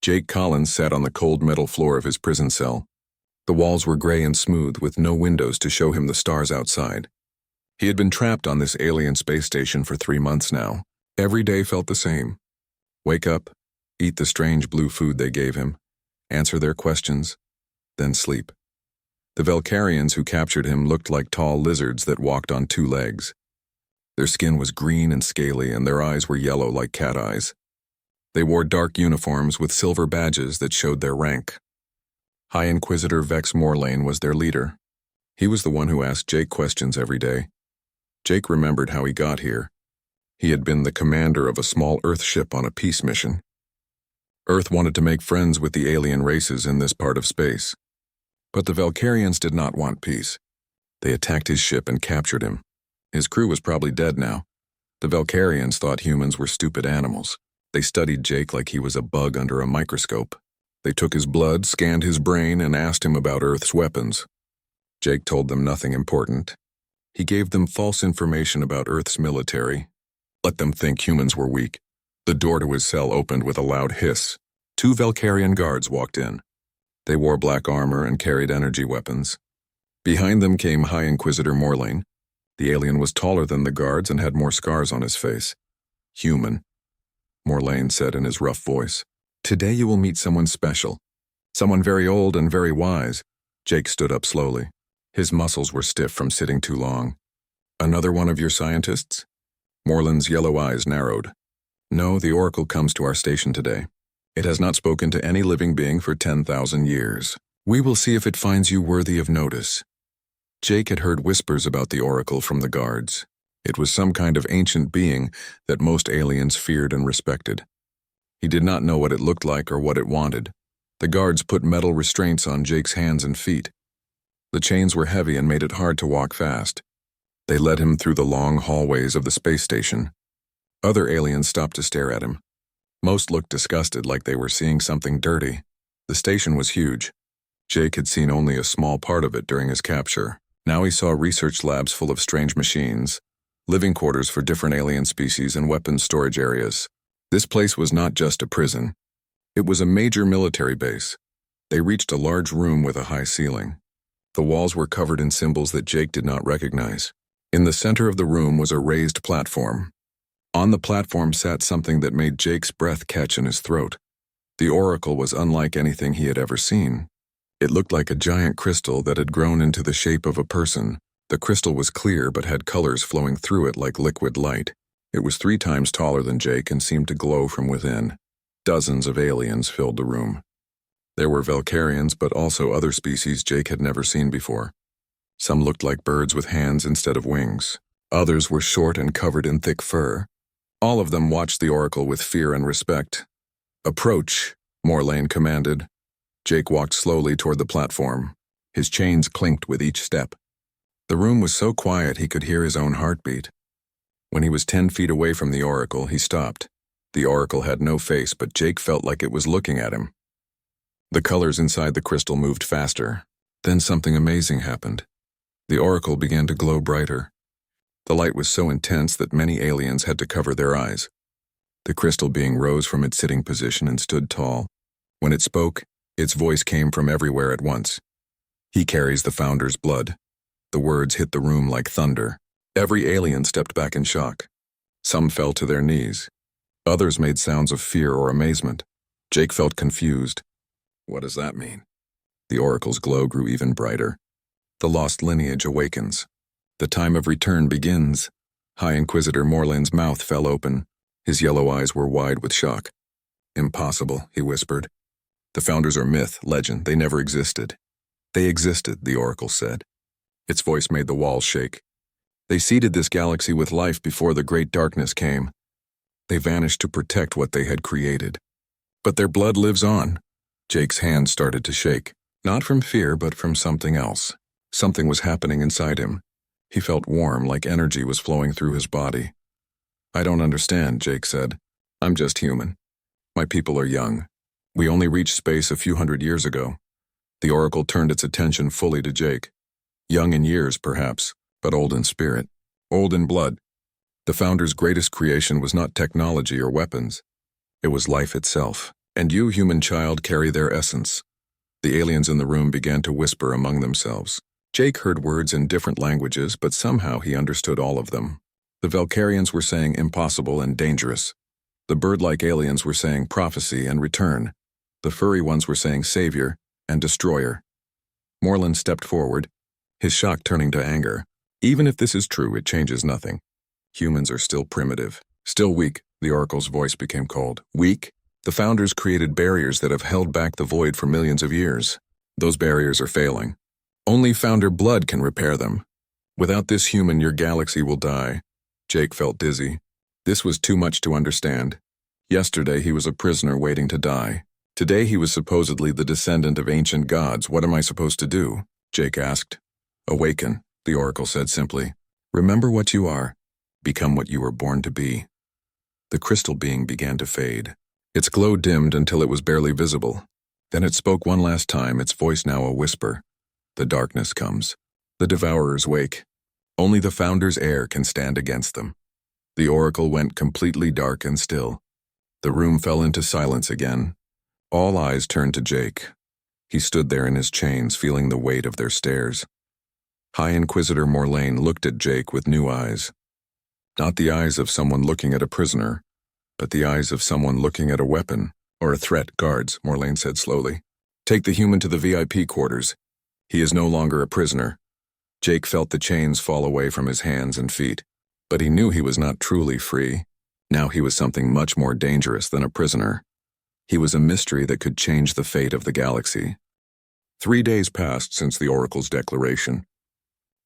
Jake Collins sat on the cold metal floor of his prison cell. The walls were gray and smooth with no windows to show him the stars outside. He had been trapped on this alien space station for 3 months now. Every day felt the same. Wake up, eat the strange blue food they gave him, answer their questions, then sleep. The Valkyrians who captured him looked like tall lizards that walked on 2 legs. Their skin was green and scaly, and their eyes were yellow like cat eyes. They wore dark uniforms with silver badges that showed their rank. High Inquisitor Vex Morlane was their leader. He was the one who asked Jake questions every day. Jake remembered how he got here. He had been the commander of a small Earth ship on a peace mission. Earth wanted to make friends with the alien races in this part of space. But the Valkyrians did not want peace. They attacked his ship and captured him. His crew was probably dead now. The Valkyrians thought humans were stupid animals. They studied Jake like he was a bug under a microscope. They took his blood, scanned his brain, and asked him about Earth's weapons. Jake told them nothing important. He gave them false information about Earth's military. Let them think humans were weak. The door to his cell opened with a loud hiss. 2 Valkyrian guards walked in. They wore black armor and carried energy weapons. Behind them came High Inquisitor Morlane. The alien was taller than the guards and had more scars on his face. Human, Morlane said in his rough voice. Today you will meet someone special. Someone very old and very wise. Jake stood up slowly. His muscles were stiff from sitting too long. Another one of your scientists? Morlane's yellow eyes narrowed. No, the Oracle comes to our station today. It has not spoken to any living being for 10,000 years. We will see if it finds you worthy of notice. Jake had heard whispers about the Oracle from the guards. It was some kind of ancient being that most aliens feared and respected. He did not know what it looked like or what it wanted. The guards put metal restraints on Jake's hands and feet. The chains were heavy and made it hard to walk fast. They led him through the long hallways of the space station. Other aliens stopped to stare at him. Most looked disgusted, like they were seeing something dirty. The station was huge. Jake had seen only a small part of it during his capture. Now he saw research labs full of strange machines, living quarters for different alien species, and weapons storage areas. This place was not just a prison. It was a major military base. They reached a large room with a high ceiling. The walls were covered in symbols that Jake did not recognize. In the center of the room was a raised platform. On the platform sat something that made Jake's breath catch in his throat. The Oracle was unlike anything he had ever seen. It looked like a giant crystal that had grown into the shape of a person. The crystal was clear but had colors flowing through it like liquid light. It was 3 times taller than Jake and seemed to glow from within. Dozens of aliens filled the room. There were Valkyrians, but also other species Jake had never seen before. Some looked like birds with hands instead of wings. Others were short and covered in thick fur. All of them watched the Oracle with fear and respect. Approach, Morlane commanded. Jake walked slowly toward the platform. His chains clinked with each step. The room was so quiet he could hear his own heartbeat. When he was 10 feet away from the Oracle, he stopped. The Oracle had no face, but Jake felt like it was looking at him. The colors inside the crystal moved faster. Then something amazing happened. The Oracle began to glow brighter. The light was so intense that many aliens had to cover their eyes. The crystal being rose from its sitting position and stood tall. When it spoke, its voice came from everywhere at once. He carries the Founder's blood. The words hit the room like thunder. Every alien stepped back in shock. Some fell to their knees. Others made sounds of fear or amazement. Jake felt confused. What does that mean? The Oracle's glow grew even brighter. The lost lineage awakens. The time of return begins. High Inquisitor Morlane's mouth fell open. His yellow eyes were wide with shock. Impossible, he whispered. The Founders are myth, legend. They never existed. They existed, the Oracle said. Its voice made the walls shake. They seeded this galaxy with life before the Great Darkness came. They vanished to protect what they had created. But their blood lives on. Jake's hands started to shake, not from fear, but from something else. Something was happening inside him. He felt warm, like energy was flowing through his body. I don't understand, Jake said. I'm just human. My people are young. We only reached space a few hundred years ago. The Oracle turned its attention fully to Jake. Young in years, perhaps, but old in spirit, old in blood. The Founder's greatest creation was not technology or weapons. It was life itself. And you, human child, carry their essence. The aliens in the room began to whisper among themselves. Jake heard words in different languages, but somehow he understood all of them. The Valkyrians were saying impossible and dangerous. The bird-like aliens were saying prophecy and return. The furry ones were saying savior and destroyer. Moreland stepped forward, his shock turning to anger. Even if this is true, it changes nothing. Humans are still primitive, still weak. The oracle's voice became cold. Weak? The founders created barriers that have held back the void for millions of years. Those barriers are failing. Only founder blood can repair them. Without this human, your galaxy will die. Jake felt dizzy. This was too much to understand. Yesterday he was a prisoner waiting to die. Today he was supposedly the descendant of ancient gods. What am I supposed to do? Jake asked. Awaken, the oracle said simply. Remember what you are. Become what you were born to be. The crystal being began to fade. Its glow dimmed until it was barely visible. Then it spoke one last time, its voice now a whisper. The darkness comes. The devourers wake. Only the founder's heir can stand against them. The oracle went completely dark and still. The room fell into silence again. All eyes turned to Jake. He stood there in his chains, feeling the weight of their stares. High Inquisitor Morlane looked at Jake with new eyes. Not the eyes of someone looking at a prisoner, but the eyes of someone looking at a weapon, or a threat. Guards, Morlane said slowly. Take the human to the VIP quarters. He is no longer a prisoner. Jake felt the chains fall away from his hands and feet, but he knew he was not truly free. Now he was something much more dangerous than a prisoner. He was a mystery that could change the fate of the galaxy. 3 days passed since the oracle's declaration.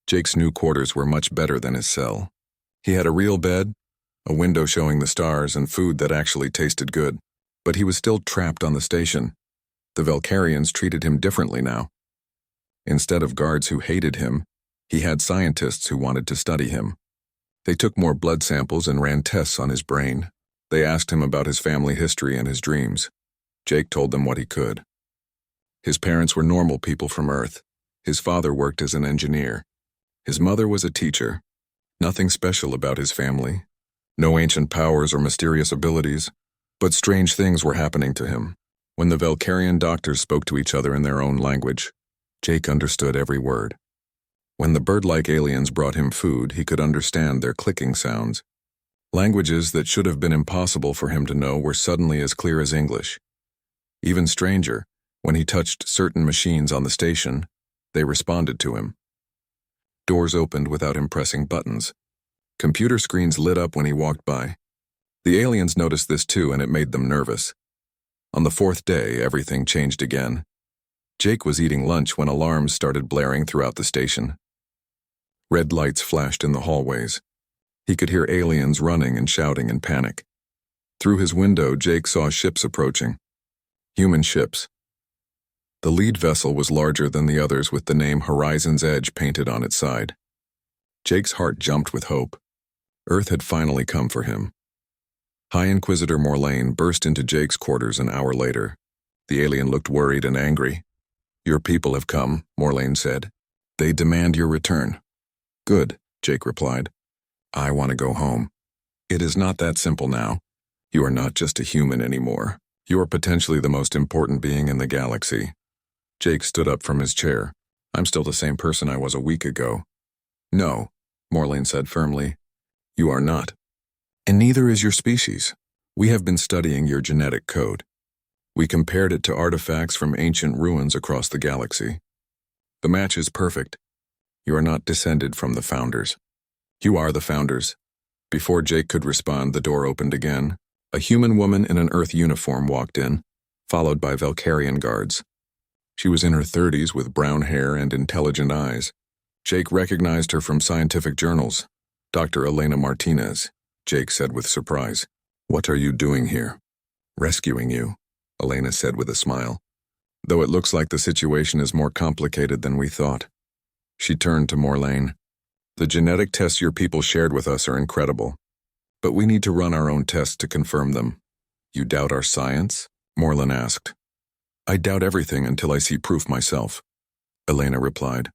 Jake's new quarters were much better than his cell. He had a real bed, a window showing the stars, and food that actually tasted good. But he was still trapped on the station. The Valkyrians treated him differently now. Instead of guards who hated him, he had scientists who wanted to study him. They took more blood samples and ran tests on his brain. They asked him about his family history and his dreams. Jake told them what he could. His parents were normal people from Earth. His father worked as an engineer. His mother was a teacher. Nothing special about his family. No ancient powers or mysterious abilities. But strange things were happening to him. When the Valkyrian doctors spoke to each other in their own language, Jake understood every word. When the bird-like aliens brought him food, he could understand their clicking sounds. Languages that should have been impossible for him to know were suddenly as clear as English. Even stranger, when he touched certain machines on the station, they responded to him. Doors opened without him pressing buttons. Computer screens lit up when he walked by. The aliens noticed this too, and it made them nervous. On the 4th day, everything changed again. Jake was eating lunch when alarms started blaring throughout the station. Red lights flashed in the hallways. He could hear aliens running and shouting in panic. Through his window, Jake saw ships approaching. Human ships. The lead vessel was larger than the others, with the name Horizon's Edge painted on its side. Jake's heart jumped with hope. Earth had finally come for him. High Inquisitor Morlane burst into Jake's quarters an hour later. The alien looked worried and angry. Your people have come, Morlane said. They demand your return. Good, Jake replied. I want to go home. It is not that simple now. You are not just a human anymore. You are potentially the most important being in the galaxy. Jake stood up from his chair. I'm still the same person I was a week ago. No, Morlane said firmly. You are not. And neither is your species. We have been studying your genetic code. We compared it to artifacts from ancient ruins across the galaxy. The match is perfect. You are not descended from the founders. You are the founders. Before Jake could respond, the door opened again. A human woman in an Earth uniform walked in, followed by Valkyrian guards. She was in her 30s with brown hair and intelligent eyes. Jake recognized her from scientific journals. Dr. Elena Martinez, Jake said with surprise. What are you doing here? Rescuing you, Elena said with a smile. Though it looks like the situation is more complicated than we thought. She turned to Morlane. The genetic tests your people shared with us are incredible. But we need to run our own tests to confirm them. You doubt our science? Morlane asked. I doubt everything until I see proof myself, Elena replied.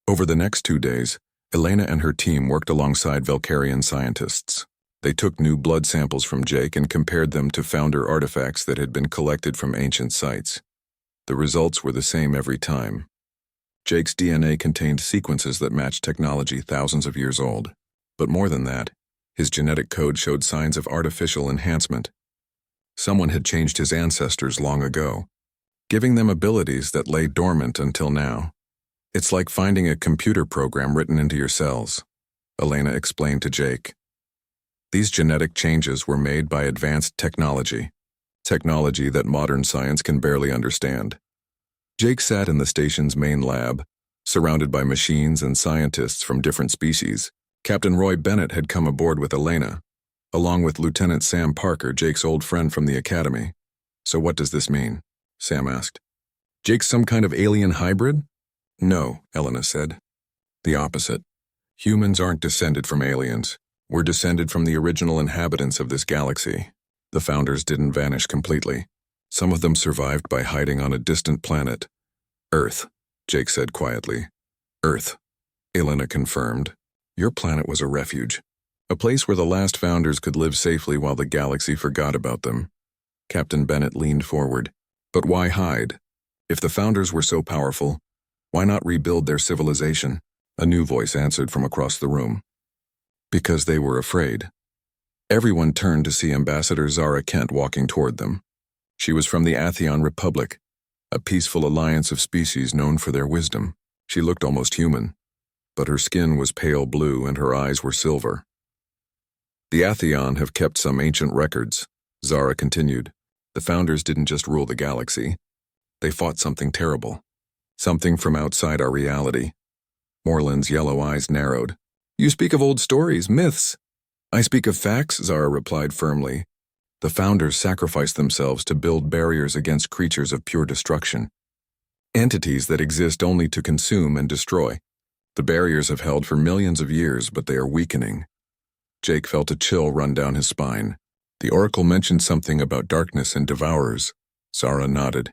Over the next 2 days, Elena and her team worked alongside Valkyrian scientists. They took new blood samples from Jake and compared them to founder artifacts that had been collected from ancient sites. The results were the same every time. Jake's DNA contained sequences that matched technology thousands of years old. But more than that, his genetic code showed signs of artificial enhancement. Someone had changed his ancestors long ago, giving them abilities that lay dormant until now. It's like finding a computer program written into your cells, Elena explained to Jake. These genetic changes were made by advanced technology that modern science can barely understand. Jake sat in the station's main lab, surrounded by machines and scientists from different species. Captain Roy Bennett had come aboard with Elena, along with Lieutenant Sam Parker, Jake's old friend from the academy. So what does this mean? Sam asked. Jake's some kind of alien hybrid? No, Elena said. The opposite. Humans aren't descended from aliens. We're descended from the original inhabitants of this galaxy. The founders didn't vanish completely. Some of them survived by hiding on a distant planet. Earth, Jake said quietly. Earth, Elena confirmed. Your planet was a refuge, a place where the last founders could live safely while the galaxy forgot about them. Captain Bennett leaned forward. But why hide? If the founders were so powerful, why not rebuild their civilization? A new voice answered from across the room. Because they were afraid. Everyone turned to see Ambassador Zara Kent walking toward them. She was from the Atheon Republic, a peaceful alliance of species known for their wisdom. She looked almost human, but her skin was pale blue and her eyes were silver. The Atheon have kept some ancient records, Zara continued. The founders didn't just rule the galaxy. They fought something terrible. Something from outside our reality. Moreland's yellow eyes narrowed. You speak of old stories, myths. I speak of facts, Zara replied firmly. The founders sacrificed themselves to build barriers against creatures of pure destruction. Entities that exist only to consume and destroy. The barriers have held for millions of years, but they are weakening. Jake felt a chill run down his spine. The Oracle mentioned something about darkness and devourers. Zara nodded.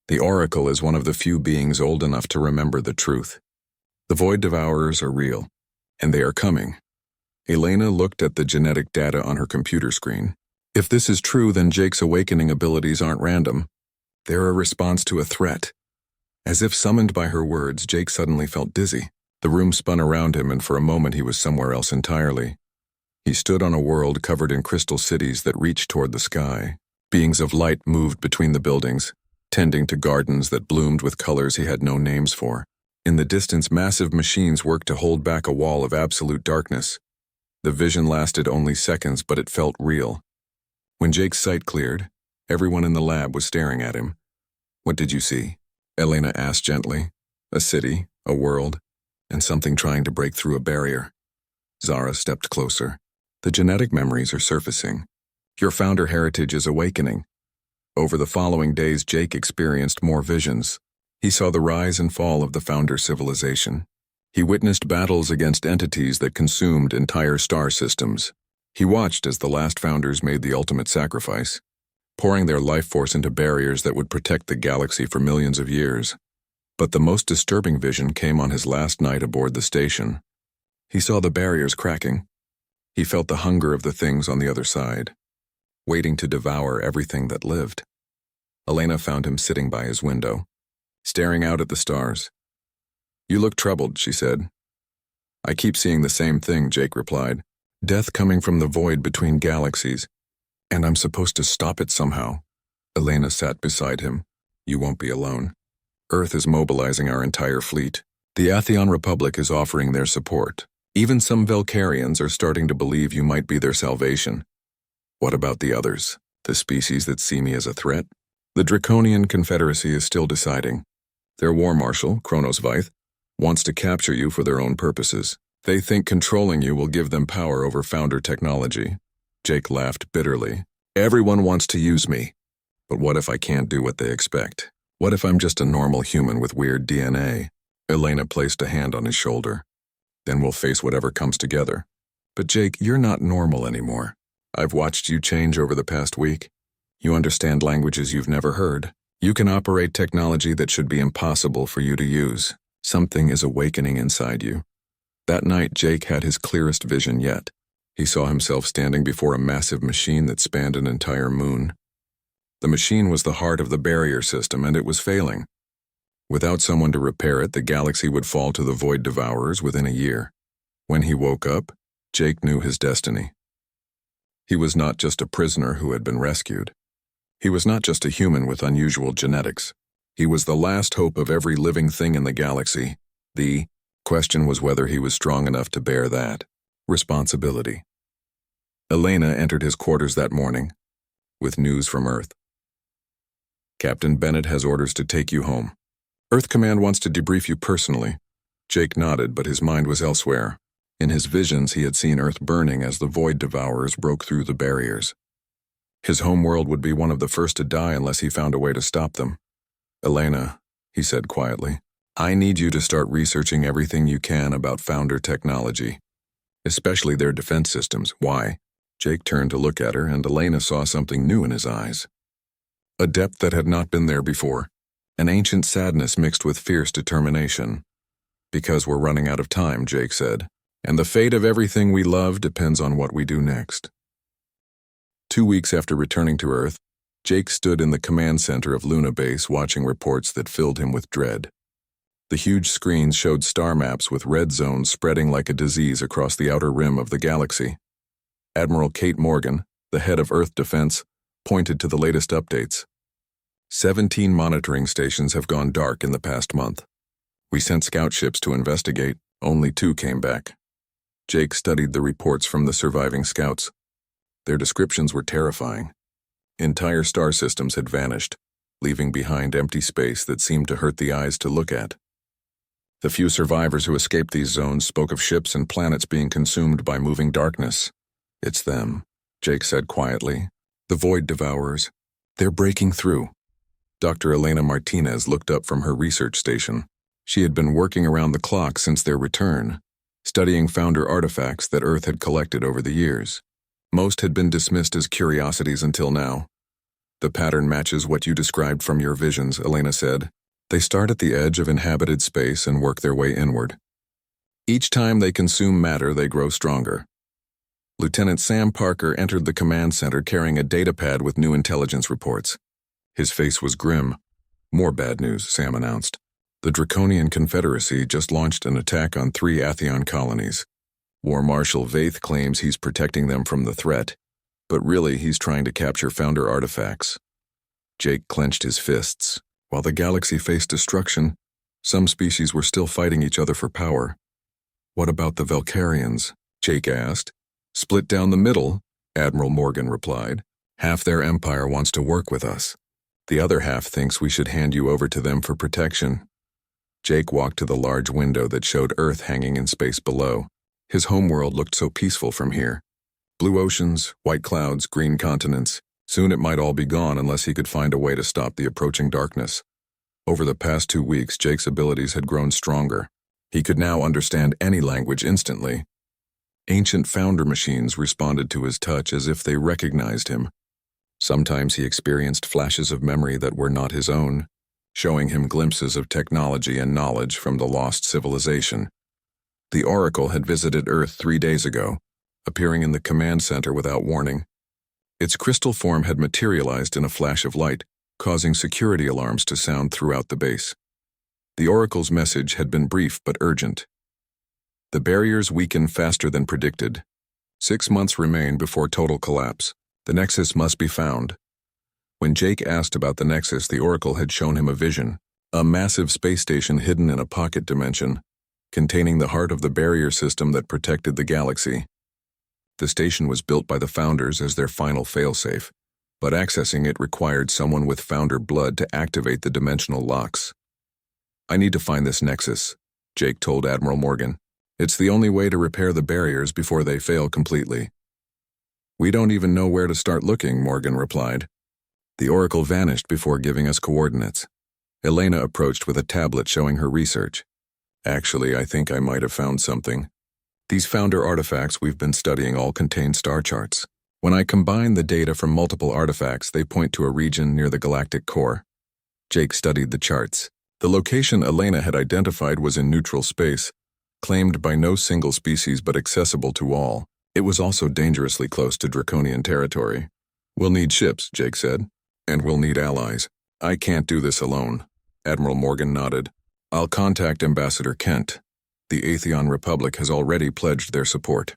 The Oracle is one of the few beings old enough to remember the truth. The Void Devourers are real, and they are coming. Elena looked at the genetic data on her computer screen. If this is true, then Jake's awakening abilities aren't random. They're a response to a threat. As if summoned by her words, Jake suddenly felt dizzy. The room spun around him, and for a moment he was somewhere else entirely. He stood on a world covered in crystal cities that reached toward the sky. Beings of light moved between the buildings, tending to gardens that bloomed with colors he had no names for. In the distance, massive machines worked to hold back a wall of absolute darkness. The vision lasted only seconds, but it felt real. When Jake's sight cleared, everyone in the lab was staring at him. What did you see? Elena asked gently. A city, a world, and something trying to break through a barrier. Zara stepped closer. The genetic memories are surfacing. Your founder heritage is awakening. Over the following days, Jake experienced more visions. He saw the rise and fall of the founder civilization. He witnessed battles against entities that consumed entire star systems. He watched as the last founders made the ultimate sacrifice, pouring their life force into barriers that would protect the galaxy for millions of years. But the most disturbing vision came on his last night aboard the station. He saw the barriers cracking. He felt the hunger of the things on the other side, waiting to devour everything that lived. Elena found him sitting by his window, staring out at the stars. You look troubled, she said. I keep seeing the same thing, Jake replied. Death coming from the void between galaxies. And I'm supposed to stop it somehow. Elena sat beside him. You won't be alone. Earth is mobilizing our entire fleet. The Atheon Republic is offering their support. Even some Velcarians are starting to believe you might be their salvation. What about the others? The species that see me as a threat? The Draconian Confederacy is still deciding. Their war marshal, Kronos Vyth, wants to capture you for their own purposes. They think controlling you will give them power over founder technology. Jake laughed bitterly. Everyone wants to use me. But what if I can't do what they expect? What if I'm just a normal human with weird DNA? Elena placed a hand on his shoulder. Then we'll face whatever comes together. But Jake, you're not normal anymore. I've watched you change over the past week. You understand languages you've never heard. You can operate technology that should be impossible for you to use. Something is awakening inside you. That night, Jake had his clearest vision yet. He saw himself standing before a massive machine that spanned an entire moon. The machine was the heart of the barrier system, and it was failing. Without someone to repair it, the galaxy would fall to the Void Devourers within a year. When he woke up, Jake knew his destiny. He was not just a prisoner who had been rescued. He was not just a human with unusual genetics. He was the last hope of every living thing in the galaxy. The question was whether he was strong enough to bear that responsibility. Elena entered his quarters that morning with news from Earth. Captain Bennett has orders to take you home. Earth Command wants to debrief you personally. Jake nodded, but his mind was elsewhere. In his visions, he had seen Earth burning as the Void Devourers broke through the barriers. His homeworld would be one of the first to die unless he found a way to stop them. Elena, he said quietly, I need you to start researching everything you can about Founder technology, especially their defense systems. Why? Jake turned to look at her, and Elena saw something new in his eyes. A depth that had not been there before, an ancient sadness mixed with fierce determination. Because we're running out of time, Jake said, and the fate of everything we love depends on what we do next. 2 weeks after returning to Earth, Jake stood in the command center of Luna Base watching reports that filled him with dread. The huge screens showed star maps with red zones spreading like a disease across the outer rim of the galaxy. Admiral Kate Morgan, the head of Earth Defense, pointed to the latest updates. 17 monitoring stations have gone dark in the past month. We sent scout ships to investigate, only 2 came back. Jake studied the reports from the surviving scouts. Their descriptions were terrifying. Entire star systems had vanished, leaving behind empty space that seemed to hurt the eyes to look at. The few survivors who escaped these zones spoke of ships and planets being consumed by moving darkness. It's them, Jake said quietly. The Void Devourers. They're breaking through. Dr. Elena Martinez looked up from her research station. She had been working around the clock since their return, studying Founder artifacts that Earth had collected over the years. Most had been dismissed as curiosities until now. The pattern matches what you described from your visions, Elena said. They start at the edge of inhabited space and work their way inward. Each time they consume matter, they grow stronger. Lieutenant Sam Parker entered the command center carrying a datapad with new intelligence reports. His face was grim. More bad news, Sam announced. The Draconian Confederacy just launched an attack on 3 Atheon colonies. War Marshal Vaith claims he's protecting them from the threat, but really he's trying to capture Founder artifacts. Jake clenched his fists. While the galaxy faced destruction, some species were still fighting each other for power. What about the Valkyrians? Jake asked. Split down the middle, Admiral Morgan replied. Half their empire wants to work with us. The other half thinks we should hand you over to them for protection. Jake walked to the large window that showed Earth hanging in space below. His homeworld looked so peaceful from here. Blue oceans, white clouds, green continents. Soon it might all be gone unless he could find a way to stop the approaching darkness. Over the past 2 weeks, Jake's abilities had grown stronger. He could now understand any language instantly. Ancient Founder machines responded to his touch as if they recognized him. Sometimes he experienced flashes of memory that were not his own, showing him glimpses of technology and knowledge from the lost civilization. The Oracle had visited Earth 3 days ago, appearing in the command center without warning. Its crystal form had materialized in a flash of light, causing security alarms to sound throughout the base. The Oracle's message had been brief but urgent. The barriers weaken faster than predicted. 6 months remain before total collapse. The Nexus must be found. When Jake asked about the Nexus, the Oracle had shown him a vision, a massive space station hidden in a pocket dimension, containing the heart of the barrier system that protected the galaxy. The station was built by the Founders as their final failsafe, but accessing it required someone with Founder blood to activate the dimensional locks. I need to find this Nexus, Jake told Admiral Morgan. It's the only way to repair the barriers before they fail completely. We don't even know where to start looking, Morgan replied. The Oracle vanished before giving us coordinates. Elena approached with a tablet showing her research. Actually, I think I might have found something. These Founder artifacts we've been studying all contain star charts. When I combine the data from multiple artifacts, they point to a region near the galactic core. Jake studied the charts. The location Elena had identified was in neutral space, claimed by no single species but accessible to all. It was also dangerously close to Draconian territory. "We'll need ships," Jake said. "And we'll need allies. I can't do this alone." Admiral Morgan nodded. "I'll contact Ambassador Kent. The Atheon Republic has already pledged their support.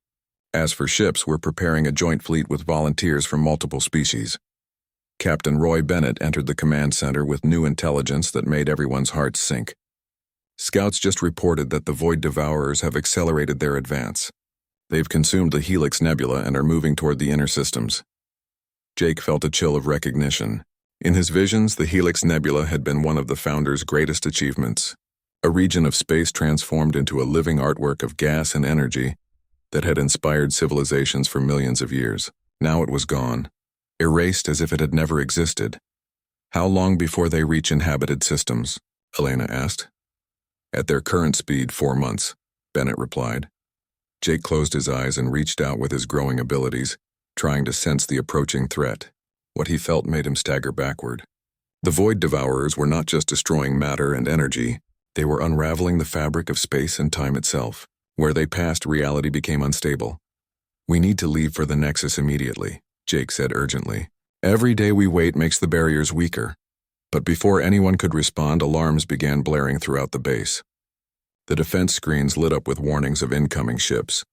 As for ships, we're preparing a joint fleet with volunteers from multiple species." Captain Roy Bennett entered the command center with new intelligence that made everyone's hearts sink. Scouts just reported that the Void Devourers have accelerated their advance. They've consumed the Helix Nebula and are moving toward the inner systems. Jake felt a chill of recognition. In his visions, the Helix Nebula had been one of the Founder's greatest achievements. A region of space transformed into a living artwork of gas and energy that had inspired civilizations for millions of years. Now it was gone, erased as if it had never existed. "How long before they reach inhabited systems?" Elena asked. "At their current speed, 4 months," Bennett replied. Jake closed his eyes and reached out with his growing abilities, trying to sense the approaching threat. What he felt made him stagger backward. The Void Devourers were not just destroying matter and energy, they were unraveling the fabric of space and time itself. Where they passed, reality became unstable. "We need to leave for the Nexus immediately," Jake said urgently. "Every day we wait makes the barriers weaker." But before anyone could respond, alarms began blaring throughout the base. The defense screens lit up with warnings of incoming ships.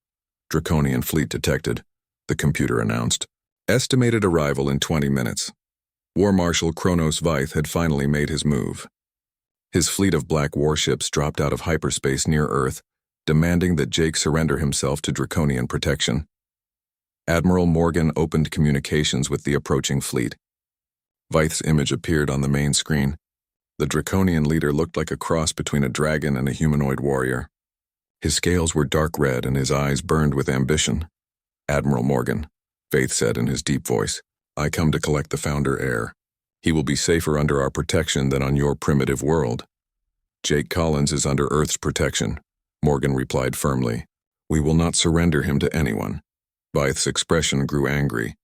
"Draconian fleet detected," the computer announced. "Estimated arrival in 20 minutes. War Marshal Kronos Vyth had finally made his move. His fleet of black warships dropped out of hyperspace near Earth, demanding that Jake surrender himself to Draconian protection. Admiral Morgan opened communications with the approaching fleet. Vyth's image appeared on the main screen. The Draconian leader looked like a cross between a dragon and a humanoid warrior. His scales were dark red and his eyes burned with ambition. "Admiral Morgan," Vyth said in his deep voice, "I come to collect the Founder heir. He will be safer under our protection than on your primitive world." "Jake Collins is under Earth's protection," Morgan replied firmly. "We will not surrender him to anyone." Vyth's expression grew angry.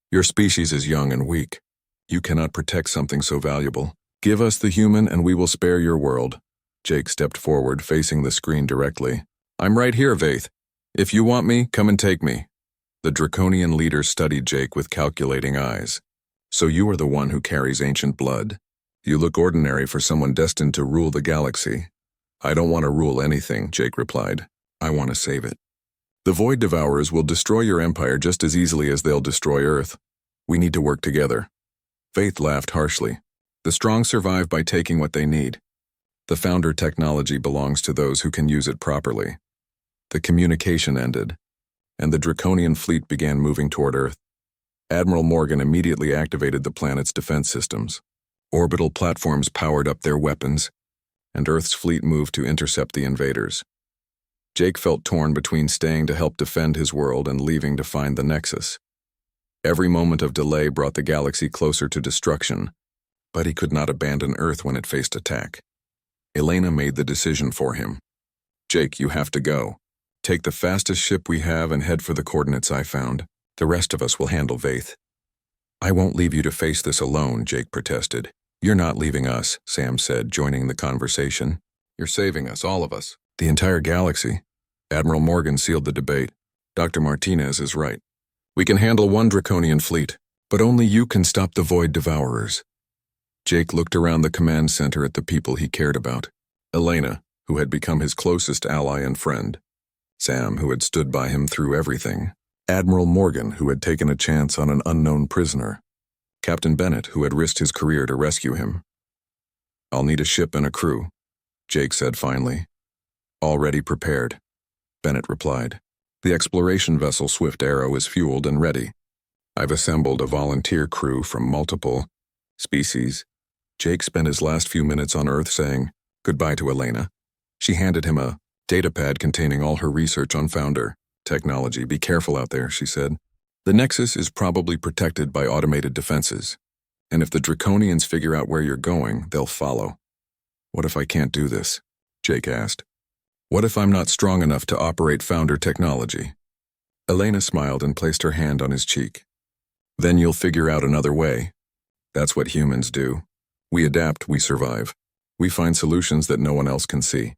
"Your species is young and weak. You cannot protect something so valuable. Give us the human and we will spare your world." Jake stepped forward, facing the screen directly. "I'm right here, Vyth. If you want me, come and take me." The Draconian leader studied Jake with calculating eyes. "So you are the one who carries ancient blood. You look ordinary for someone destined to rule the galaxy." "I don't want to rule anything," Jake replied. "I want to save it. The Void Devourers will destroy your empire just as easily as they'll destroy Earth. We need to work together." Vyth laughed harshly. "The strong survive by taking what they need. The Founder technology belongs to those who can use it properly." The communication ended, and the Draconian fleet began moving toward Earth. Admiral Morgan immediately activated the planet's defense systems. Orbital platforms powered up their weapons, and Earth's fleet moved to intercept the invaders. Jake felt torn between staying to help defend his world and leaving to find the Nexus. Every moment of delay brought the galaxy closer to destruction, but he could not abandon Earth when it faced attack. Elena made the decision for him. "Jake, you have to go. Take the fastest ship we have and head for the coordinates I found. The rest of us will handle Vyth." "I won't leave you to face this alone," Jake protested. "You're not leaving us," Sam said, joining the conversation. "You're saving us, all of us. The entire galaxy." Admiral Morgan sealed the debate. "Dr. Martinez is right. We can handle one Draconian fleet, but only you can stop the Void Devourers." Jake looked around the command center at the people he cared about. Elena, who had become his closest ally and friend. Sam, who had stood by him through everything. Admiral Morgan, who had taken a chance on an unknown prisoner. Captain Bennett, who had risked his career to rescue him. "I'll need a ship and a crew," Jake said finally. "Already prepared," Bennett replied. "The exploration vessel Swift Arrow is fueled and ready. I've assembled a volunteer crew from multiple species." Jake spent his last few minutes on Earth saying goodbye to Elena. She handed him a datapad containing all her research on Founder technology. "Be careful out there," she said. "The Nexus is probably protected by automated defenses, and if the Draconians figure out where you're going, they'll follow." "What if I can't do this?" Jake asked. "What if I'm not strong enough to operate Founder technology?" Elena smiled and placed her hand on his cheek. "Then you'll figure out another way. That's what humans do. We adapt, we survive. We find solutions that no one else can see."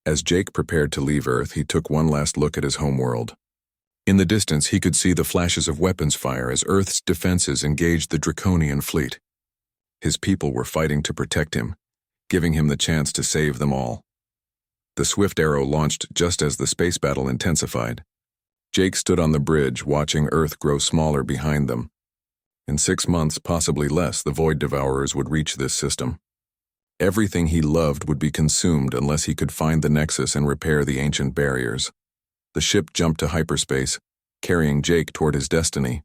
As Jake prepared to leave Earth, he took one last look at his homeworld. In the distance, he could see the flashes of weapons fire as Earth's defenses engaged the Draconian fleet. His people were fighting to protect him, giving him the chance to save them all. The swift arrow launched just as the space battle intensified. Jake stood on the bridge, watching Earth grow smaller behind them. In 6 months, possibly less, the Void Devourers would reach this system. Everything he loved would be consumed unless he could find the Nexus and repair the ancient barriers. The ship jumped to hyperspace, carrying Jake toward his destiny.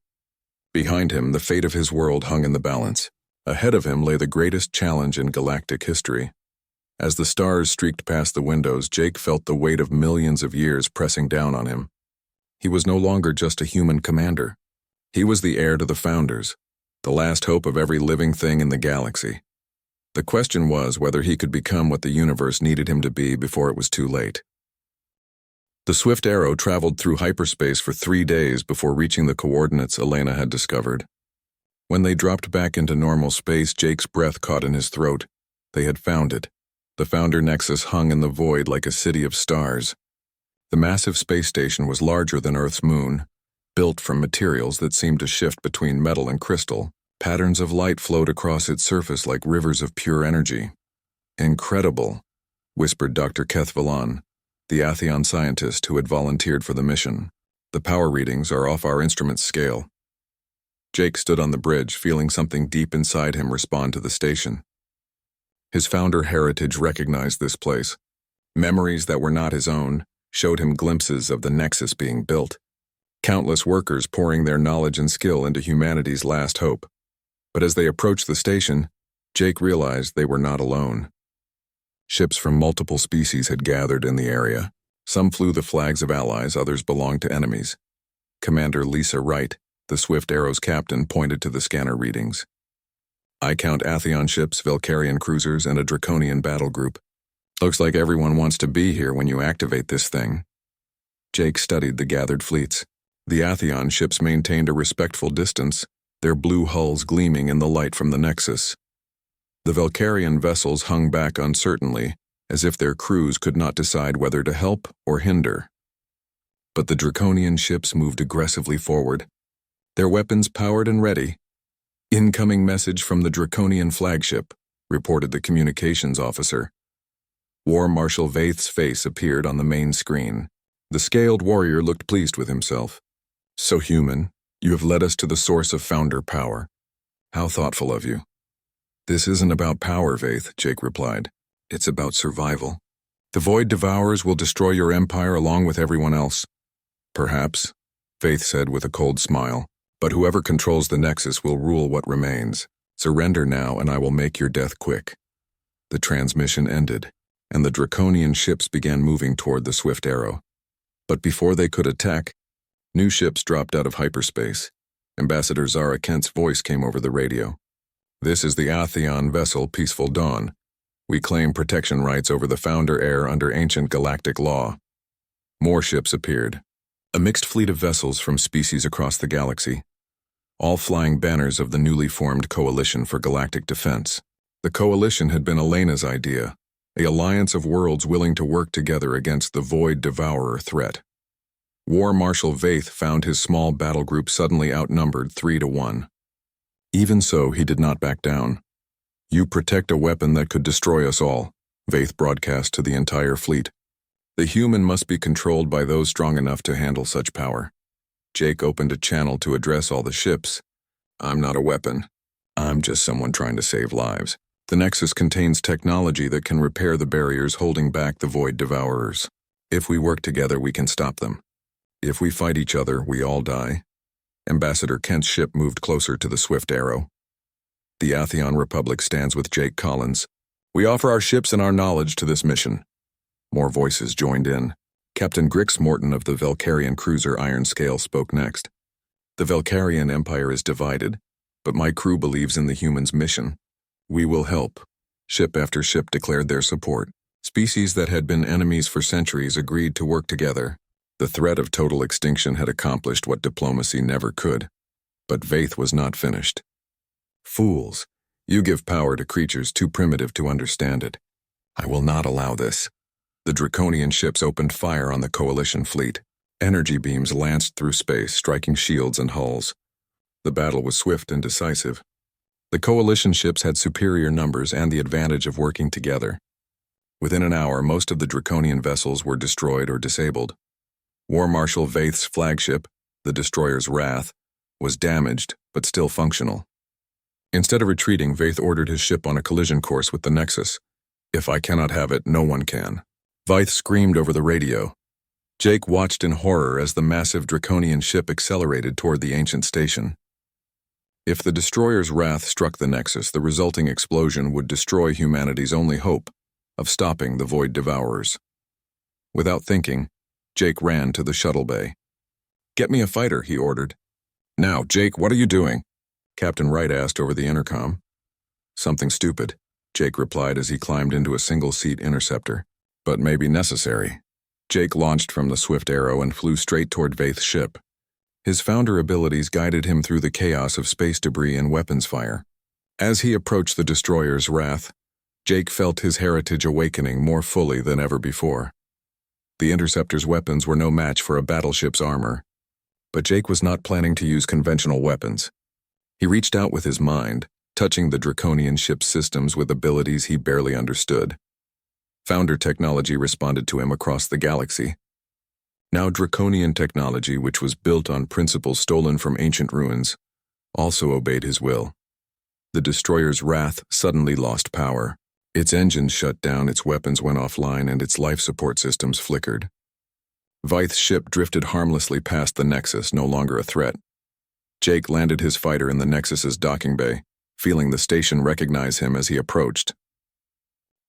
Behind him, the fate of his world hung in the balance. Ahead of him lay the greatest challenge in galactic history. As the stars streaked past the windows, Jake felt the weight of millions of years pressing down on him. He was no longer just a human commander. He was the heir to the Founders, the last hope of every living thing in the galaxy. The question was whether he could become what the universe needed him to be before it was too late. The swift arrow traveled through hyperspace for 3 days before reaching the coordinates Elena had discovered. When they dropped back into normal space, Jake's breath caught in his throat. They had found it. The Founder Nexus hung in the void like a city of stars. The massive space station was larger than Earth's moon, built from materials that seemed to shift between metal and crystal. Patterns of light flowed across its surface like rivers of pure energy. "Incredible," whispered Dr. Kethvalan, the Atheon scientist who had volunteered for the mission. "The power readings are off our instrument scale." Jake stood on the bridge, feeling something deep inside him respond to the station. His Founder heritage recognized this place. Memories that were not his own showed him glimpses of the Nexus being built. Countless workers pouring their knowledge and skill into humanity's last hope. But as they approached the station, Jake realized they were not alone. Ships from multiple species had gathered in the area. Some flew the flags of allies, others belonged to enemies. Commander Lisa Wright, the Swift Arrow's captain, pointed to the scanner readings. "I count Atheon ships, Valkyrian cruisers, and a Draconian battle group. Looks like everyone wants to be here when you activate this thing." Jake studied the gathered fleets. The Atheon ships maintained a respectful distance, their blue hulls gleaming in the light from the Nexus. The Valkyrian vessels hung back uncertainly, as if their crews could not decide whether to help or hinder. But the Draconian ships moved aggressively forward, their weapons powered and ready. "Incoming message from the Draconian flagship," reported the communications officer. War Marshal Vaith's face appeared on the main screen. The scaled warrior looked pleased with himself. "So human, you have led us to the source of Founder power. How thoughtful of you." "This isn't about power, Vaith," Jake replied. "It's about survival. The Void Devourers will destroy your empire along with everyone else." "Perhaps," Vaith said with a cold smile, "but whoever controls the Nexus will rule what remains. Surrender now and I will make your death quick." The transmission ended, and the Draconian ships began moving toward the Swift Arrow. But before they could attack, new ships dropped out of hyperspace. Ambassador Zara Kent's voice came over the radio. "This is the Atheon vessel Peaceful Dawn. We claim protection rights over the Founder heir under ancient galactic law." More ships appeared. A mixed fleet of vessels from species across the galaxy, all flying banners of the newly formed Coalition for Galactic Defense. The Coalition had been Elena's idea, an alliance of worlds willing to work together against the Void Devourer threat. War Marshal Vaith found his small battle group suddenly outnumbered 3-1. Even so, he did not back down. "You protect a weapon that could destroy us all," Vaith broadcast to the entire fleet. "The human must be controlled by those strong enough to handle such power." Jake opened a channel to address all the ships. "I'm not a weapon. I'm just someone trying to save lives. The Nexus contains technology that can repair the barriers holding back the Void Devourers. If we work together, we can stop them. If we fight each other, we all die." Ambassador Kent's ship moved closer to the Swift Arrow. "The Atheon Republic stands with Jake Collins. We offer our ships and our knowledge to this mission." More voices joined in. Captain Grix Morton of the Valkyrian cruiser Iron Scale spoke next. "The Valkyrian Empire is divided, but my crew believes in the humans' mission. We will help." Ship after ship declared their support. Species that had been enemies for centuries agreed to work together. The threat of total extinction had accomplished what diplomacy never could. But Vaith was not finished. "Fools, you give power to creatures too primitive to understand it. I will not allow this." The Draconian ships opened fire on the Coalition fleet. Energy beams lanced through space, striking shields and hulls. The battle was swift and decisive. The coalition ships had superior numbers and the advantage of working together. Within an hour, most of the Draconian vessels were destroyed or disabled. War Marshal Vaith's flagship, the destroyer's Wrath, was damaged but still functional. Instead of retreating, Vaith ordered his ship on a collision course with the Nexus. "If I cannot have it, no one can." Vaith screamed over the radio. Jake watched in horror as the massive Draconian ship accelerated toward the ancient station. If the destroyer's Wrath struck the Nexus, the resulting explosion would destroy humanity's only hope of stopping the Void Devourers. Without thinking, Jake ran to the shuttle bay. "Get me a fighter," he ordered. "Now, Jake, what are you doing?" Captain Wright asked over the intercom. "Something stupid," Jake replied as he climbed into a single-seat interceptor. "But maybe necessary." Jake launched from the Swift Arrow and flew straight toward Vaith's ship. His founder abilities guided him through the chaos of space debris and weapons fire. As he approached the destroyer's Wrath, Jake felt his heritage awakening more fully than ever before. The interceptor's weapons were no match for a battleship's armor. But Jake was not planning to use conventional weapons. He reached out with his mind, touching the Draconian ship's systems with abilities he barely understood. Founder technology responded to him across the galaxy. Now Draconian technology, which was built on principles stolen from ancient ruins, also obeyed his will. The destroyer's Wrath suddenly lost power. Its engines shut down, its weapons went offline, and its life support systems flickered. Vaith's ship drifted harmlessly past the Nexus, no longer a threat. Jake landed his fighter in the Nexus's docking bay, feeling the station recognize him as he approached.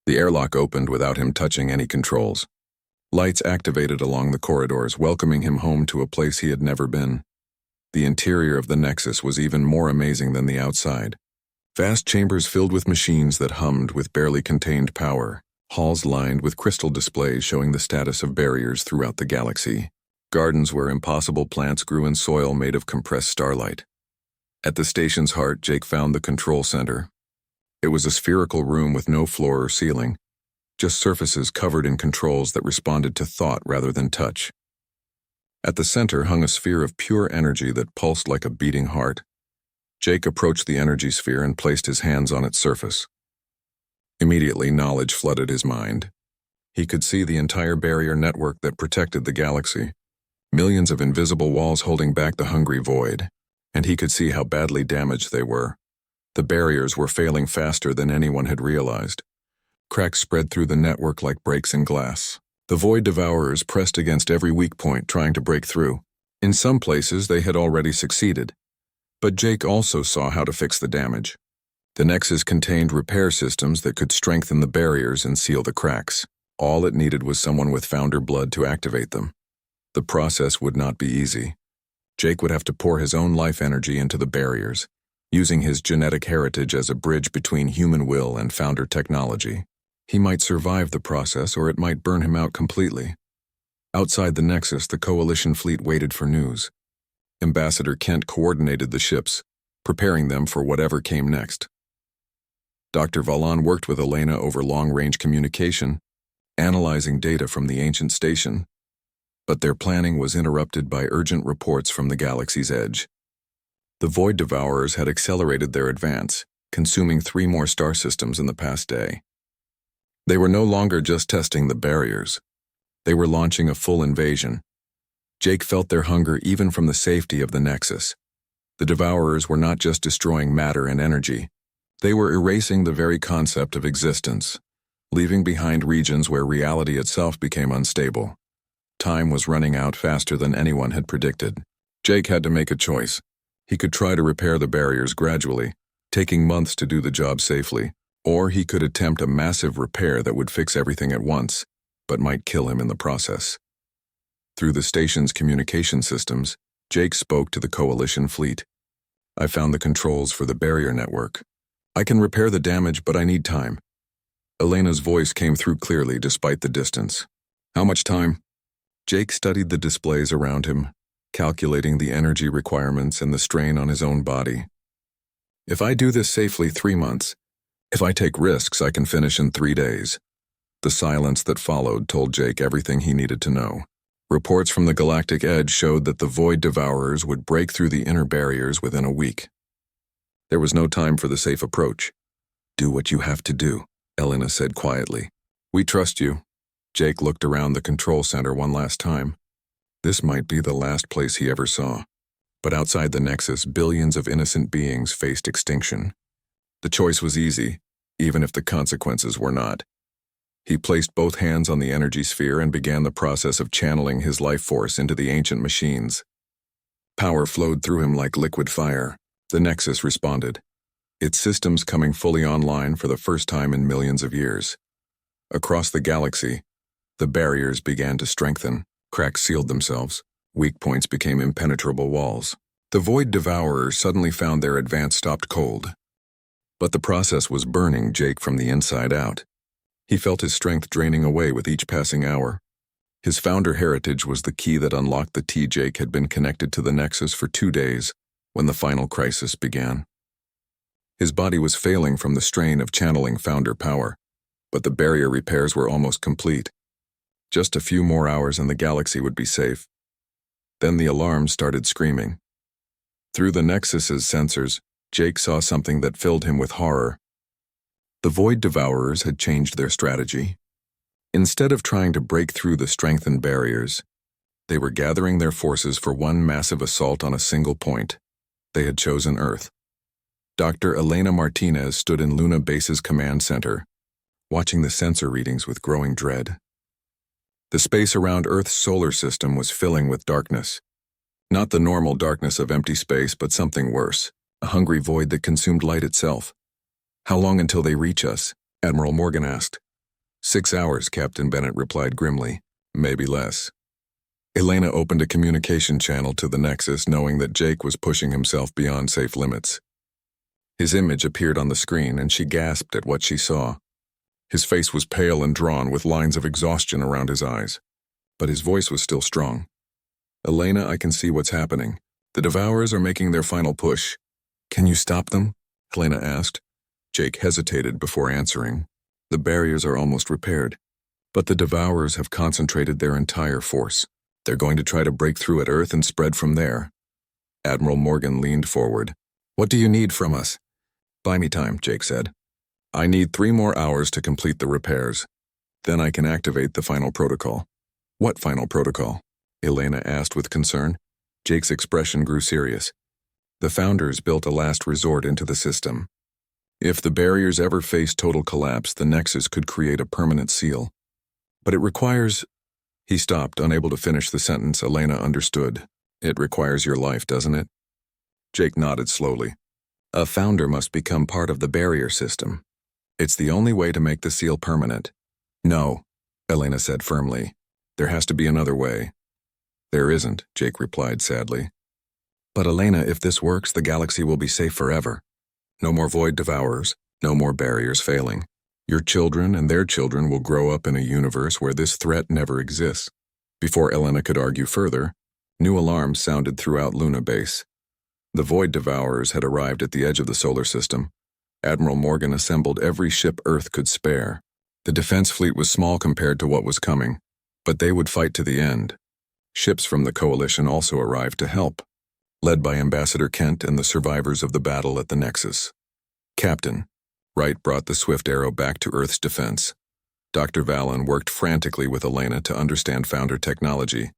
The airlock opened without him touching any controls. Lights activated along the corridors, welcoming him home to a place he had never been. The interior of the Nexus was even more amazing than the outside. Vast chambers filled with machines that hummed with barely contained power, halls lined with crystal displays showing the status of barriers throughout the galaxy, gardens where impossible plants grew in soil made of compressed starlight. At the station's heart, Jake found the control center. It was a spherical room with no floor or ceiling, just surfaces covered in controls that responded to thought rather than touch. At the center hung a sphere of pure energy that pulsed like a beating heart. Jake approached the energy sphere and placed his hands on its surface. Immediately, knowledge flooded his mind. He could see the entire barrier network that protected the galaxy, millions of invisible walls holding back the hungry void, and he could see how badly damaged they were. The barriers were failing faster than anyone had realized. Cracks spread through the network like breaks in glass. The Void Devourers pressed against every weak point, trying to break through. In some places, they had already succeeded. But Jake also saw how to fix the damage. The Nexus contained repair systems that could strengthen the barriers and seal the cracks. All it needed was someone with founder blood to activate them. The process would not be easy. Jake would have to pour his own life energy into the barriers, using his genetic heritage as a bridge between human will and founder technology. He might survive the process, or it might burn him out completely. Outside the Nexus, the Coalition fleet waited for news. Ambassador Kent coordinated the ships, preparing them for whatever came next. Dr. Valon worked with Elena over long-range communication, analyzing data from the ancient station, but their planning was interrupted by urgent reports from the galaxy's edge. The Void Devourers had accelerated their advance, consuming 3 more star systems in the past day. They were no longer just testing the barriers. They were launching a full invasion. Jake felt their hunger even from the safety of the Nexus. The Devourers were not just destroying matter and energy. They were erasing the very concept of existence, leaving behind regions where reality itself became unstable. Time was running out faster than anyone had predicted. Jake had to make a choice. He could try to repair the barriers gradually, taking months to do the job safely, or he could attempt a massive repair that would fix everything at once, but might kill him in the process. Through the station's communication systems, Jake spoke to the Coalition fleet. "I found the controls for the barrier network. I can repair the damage, but I need time." Elena's voice came through clearly despite the distance. "How much time?" Jake studied the displays around him, calculating the energy requirements and the strain on his own body. "If I do this safely, 3 months. If I take risks, I can finish in 3 days. The silence that followed told Jake everything he needed to know. Reports from the Galactic Edge showed that the Void Devourers would break through the inner barriers within a week. There was no time for the safe approach. "Do what you have to do," Elena said quietly. "We trust you." Jake looked around the control center one last time. This might be the last place he ever saw. But outside the Nexus, billions of innocent beings faced extinction. The choice was easy, even if the consequences were not. He placed both hands on the energy sphere and began the process of channeling his life force into the ancient machines. Power flowed through him like liquid fire. The Nexus responded, its systems coming fully online for the first time in millions of years. Across the galaxy, the barriers began to strengthen. Cracks sealed themselves. Weak points became impenetrable walls. The Void Devourers suddenly found their advance stopped cold. But the process was burning Jake from the inside out. He felt his strength draining away with each passing hour. His founder heritage was the key that unlocked the T. Jake had been connected to the Nexus for 2 days when the final crisis began. His body was failing from the strain of channeling founder power, but the barrier repairs were almost complete. Just a few more hours and the galaxy would be safe. Then the alarms started screaming. Through the Nexus's sensors, Jake saw something that filled him with horror. The Void Devourers had changed their strategy. Instead of trying to break through the strengthened barriers, they were gathering their forces for one massive assault on a single point. They had chosen Earth. Dr. Elena Martinez stood in Luna Base's command center, watching the sensor readings with growing dread. The space around Earth's solar system was filling with darkness. Not the normal darkness of empty space, but something worse, a hungry void that consumed light itself. "How long until they reach us?" Admiral Morgan asked. 6 hours, Captain Bennett replied grimly. "Maybe less." Elena opened a communication channel to the Nexus, knowing that Jake was pushing himself beyond safe limits. His image appeared on the screen, and she gasped at what she saw. His face was pale and drawn, with lines of exhaustion around his eyes. But his voice was still strong. "Elena, I can see what's happening. The Devourers are making their final push." "Can you stop them?" Elena asked. Jake hesitated before answering. "The barriers are almost repaired, but the Devourers have concentrated their entire force. They're going to try to break through at Earth and spread from there." Admiral Morgan leaned forward. "What do you need from us?" "Buy me time," Jake said. "I need 3 more hours to complete the repairs. Then I can activate the final protocol." "What final protocol?" Elena asked with concern. Jake's expression grew serious. "The Founders built a last resort into the system. If the barriers ever face total collapse, the Nexus could create a permanent seal. But it requires—" He stopped, unable to finish the sentence. Elena understood. "It requires your life, doesn't it?" Jake nodded slowly. "A Founder must become part of the barrier system. It's the only way to make the seal permanent." "No," Elena said firmly. "There has to be another way." "There isn't," Jake replied sadly. "But Elena, if this works, the galaxy will be safe forever. No more Void Devourers, no more barriers failing. Your children and their children will grow up in a universe where this threat never exists." Before Elena could argue further, new alarms sounded throughout Luna Base. The Void Devourers had arrived at the edge of the solar system. Admiral Morgan assembled every ship Earth could spare. The defense fleet was small compared to what was coming, but they would fight to the end. Ships from the Coalition also arrived to help, led by Ambassador Kent and the survivors of the battle at the Nexus. "Captain," Wright brought the swift arrow back to Earth's defense. Dr. Vallon worked frantically with Elena to understand Founder technology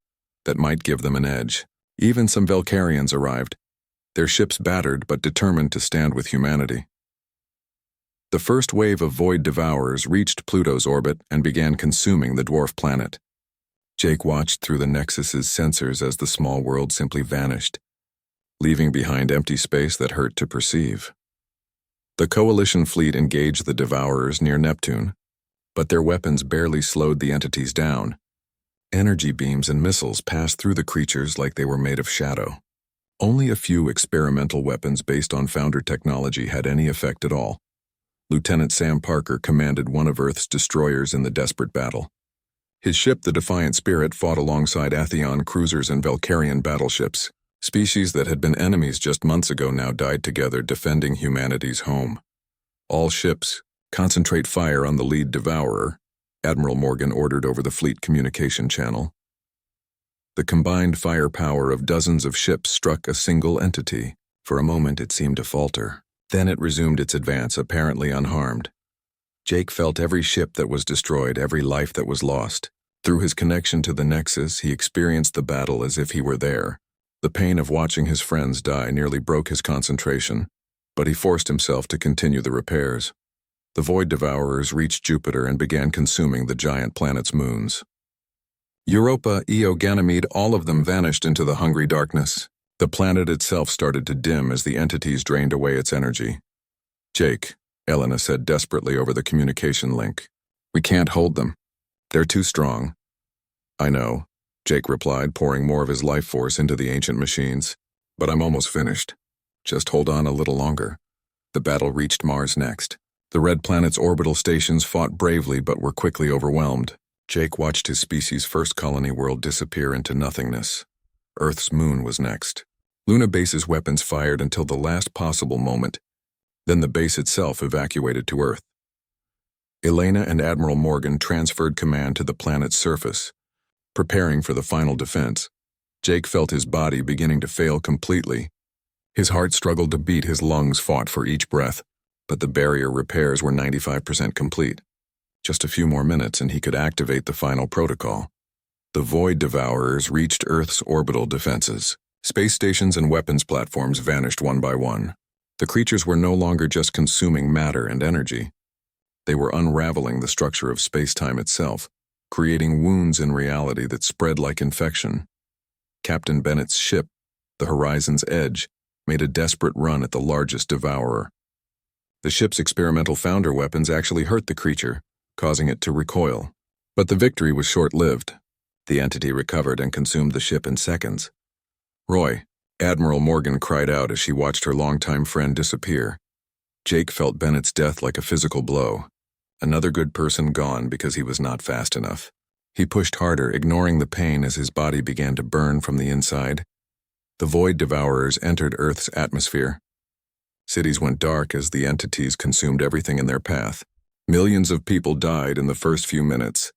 that might give them an edge. Even some Velcarians arrived, their ships battered but determined to stand with humanity. The first wave of Void Devourers reached Pluto's orbit and began consuming the dwarf planet. Jake watched through the Nexus's sensors as the small world simply vanished, leaving behind empty space that hurt to perceive. The Coalition fleet engaged the Devourers near Neptune, but their weapons barely slowed the entities down. Energy beams and missiles passed through the creatures like they were made of shadow. Only a few experimental weapons based on Founder technology had any effect at all. Lieutenant Sam Parker commanded one of Earth's destroyers in the desperate battle. His ship, the Defiant Spirit, fought alongside Atheon cruisers and Velcarian battleships. Species that had been enemies just months ago now died together defending humanity's home. "All ships, concentrate fire on the lead Devourer," Admiral Morgan ordered over the fleet communication channel. The combined firepower of dozens of ships struck a single entity. For a moment it seemed to falter. Then it resumed its advance, apparently unharmed. Jake felt every ship that was destroyed, every life that was lost. Through his connection to the Nexus, he experienced the battle as if he were there. The pain of watching his friends die nearly broke his concentration, but he forced himself to continue the repairs. The Void Devourers reached Jupiter and began consuming the giant planet's moons. Europa, Io, Ganymede, all of them vanished into the hungry darkness. The planet itself started to dim as the entities drained away its energy. "Jake," Elena said desperately over the communication link. "We can't hold them. They're too strong." "I know," Jake replied, pouring more of his life force into the ancient machines. "But I'm almost finished. Just hold on a little longer." The battle reached Mars next. The red planet's orbital stations fought bravely but were quickly overwhelmed. Jake watched his species' first colony world disappear into nothingness. Earth's moon was next. Luna Base's weapons fired until the last possible moment. Then the base itself evacuated to Earth. Elena and Admiral Morgan transferred command to the planet's surface. Preparing for the final defense, Jake felt his body beginning to fail completely. His heart struggled to beat, his lungs fought for each breath, but the barrier repairs were 95% complete. Just a few more minutes and he could activate the final protocol. The Void Devourers reached Earth's orbital defenses. Space stations and weapons platforms vanished one by one. The creatures were no longer just consuming matter and energy. They were unraveling the structure of space-time itself, creating wounds in reality that spread like infection. Captain Bennett's ship, the Horizon's Edge, made a desperate run at the largest devourer. The ship's experimental founder weapons actually hurt the creature, causing it to recoil. But the victory was short-lived. The entity recovered and consumed the ship in seconds. "Roy," Admiral Morgan cried out as she watched her longtime friend disappear. Jake felt Bennett's death like a physical blow. Another good person gone because he was not fast enough. He pushed harder, ignoring the pain as his body began to burn from the inside. The Void Devourers entered Earth's atmosphere. Cities went dark as the entities consumed everything in their path. Millions of people died in the first few minutes.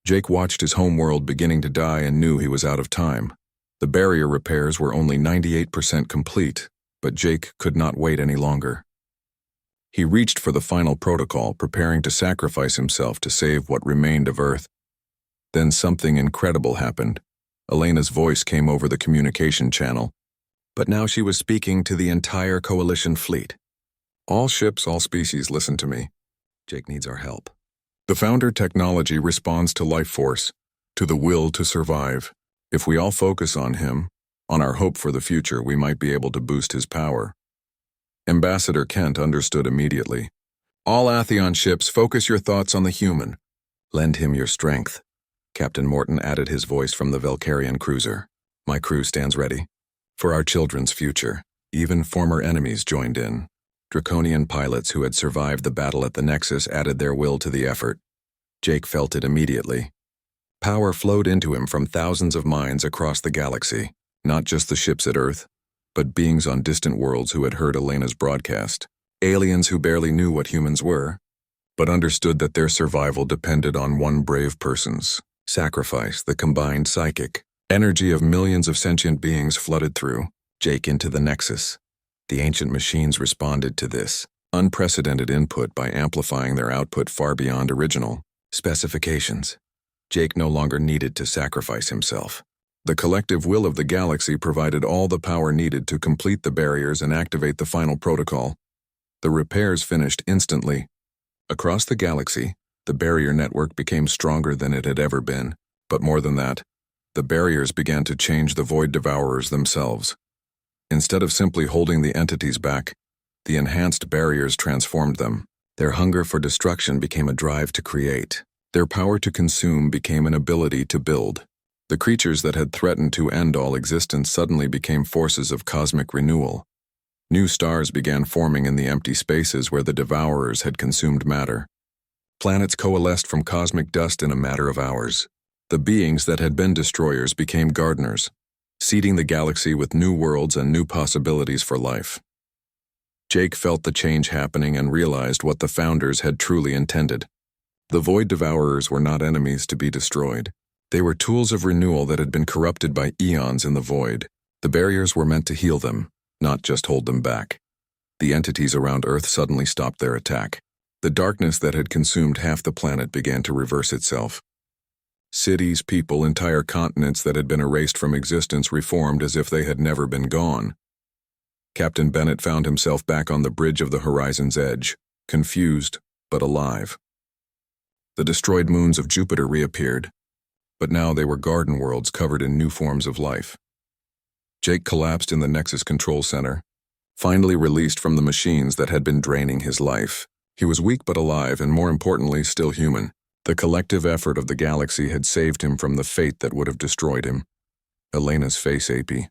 Jake watched his homeworld beginning to die and knew he was out of time. The barrier repairs were only 98% complete, but Jake could not wait any longer. He reached for the final protocol, preparing to sacrifice himself to save what remained of Earth. Then something incredible happened. Elena's voice came over the communication channel, but now she was speaking to the entire Coalition fleet. "All ships, all species, listen to me. Jake needs our help. The founder technology responds to life force, to the will to survive. If we all focus on him, on our hope for the future, we might be able to boost his power." Ambassador Kent understood immediately. "All Atheon ships, focus your thoughts on the human. Lend him your strength." Captain Morton added his voice from the Valkyrian cruiser. "My crew stands ready. For our children's future." Even former enemies joined in. Draconian pilots who had survived the battle at the Nexus added their will to the effort. Jake felt it immediately. Power flowed into him from thousands of minds across the galaxy, not just the ships at Earth, but beings on distant worlds who had heard Elena's broadcast. Aliens who barely knew what humans were, but understood that their survival depended on one brave person's sacrifice. The combined psychic energy of millions of sentient beings flooded through Jake into the Nexus. The ancient machines responded to this unprecedented input by amplifying their output far beyond original specifications. Jake no longer needed to sacrifice himself. The collective will of the galaxy provided all the power needed to complete the barriers and activate the final protocol. The repairs finished instantly. Across the galaxy, the barrier network became stronger than it had ever been, but more than that, the barriers began to change the Void Devourers themselves. Instead of simply holding the entities back, the enhanced barriers transformed them. Their hunger for destruction became a drive to create. Their power to consume became an ability to build. The creatures that had threatened to end all existence suddenly became forces of cosmic renewal. New stars began forming in the empty spaces where the Devourers had consumed matter. Planets coalesced from cosmic dust in a matter of hours. The beings that had been destroyers became gardeners, seeding the galaxy with new worlds and new possibilities for life. Jake felt the change happening and realized what the founders had truly intended. The Void Devourers were not enemies to be destroyed. They were tools of renewal that had been corrupted by eons in the void. The barriers were meant to heal them, not just hold them back. The entities around Earth suddenly stopped their attack. The darkness that had consumed half the planet began to reverse itself. Cities, people, entire continents that had been erased from existence reformed as if they had never been gone. Captain Bennett found himself back on the bridge of the horizon's edge, confused but alive. The destroyed moons of Jupiter reappeared, but now they were garden worlds covered in new forms of life. Jake collapsed in the Nexus Control Center, finally released from the machines that had been draining his life. He was weak but alive, and more importantly, still human. The collective effort of the galaxy had saved him from the fate that would have destroyed him. Elena's face achy.